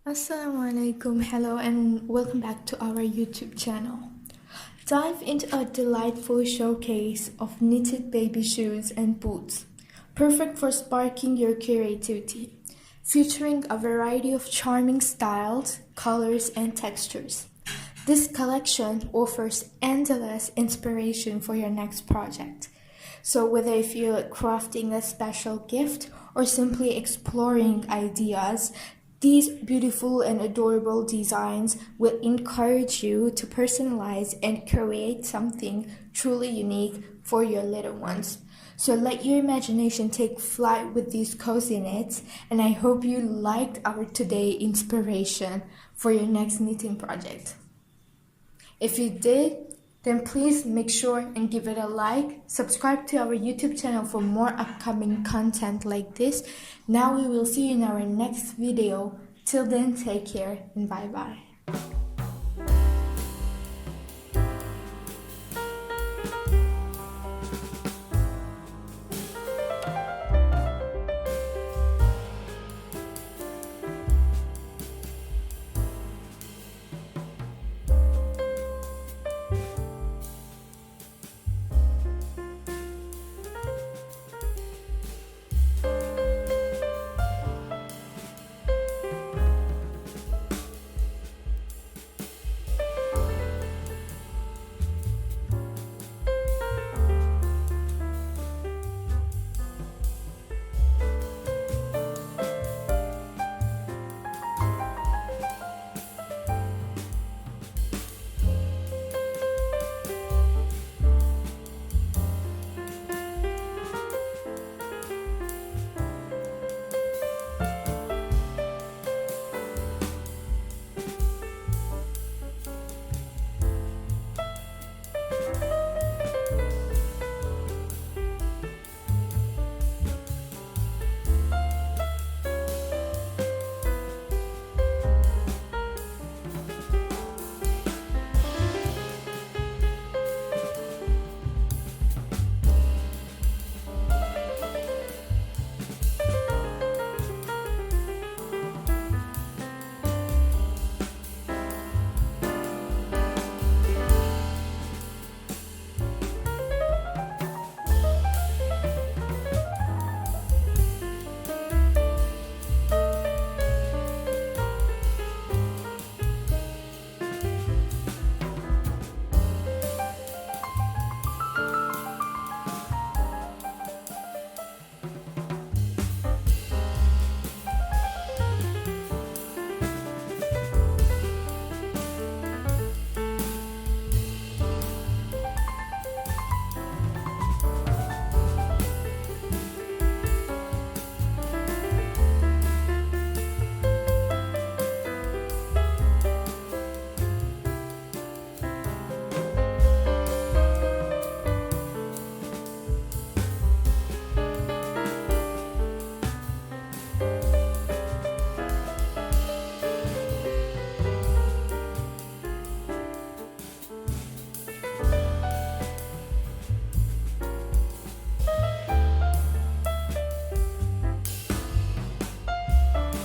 Assalamualaikum, hello and welcome back to our YouTube channel. Dive into a delightful showcase of knitted baby shoes and boots, perfect for sparking your creativity, featuring a variety of charming styles, colors, and textures. This collection offers endless inspiration for your next project. So whether if you're crafting a special gift or simply exploring ideas, these beautiful and adorable designs will encourage you to personalize and create something truly unique for your little ones. So let your imagination take flight with these cozy knits, and I hope you liked our today inspiration for your next knitting project. If you did, then please make sure and give it a like, subscribe to our YouTube channel for more upcoming content like this. Now we will see you in our next video. Till then, take care and bye bye.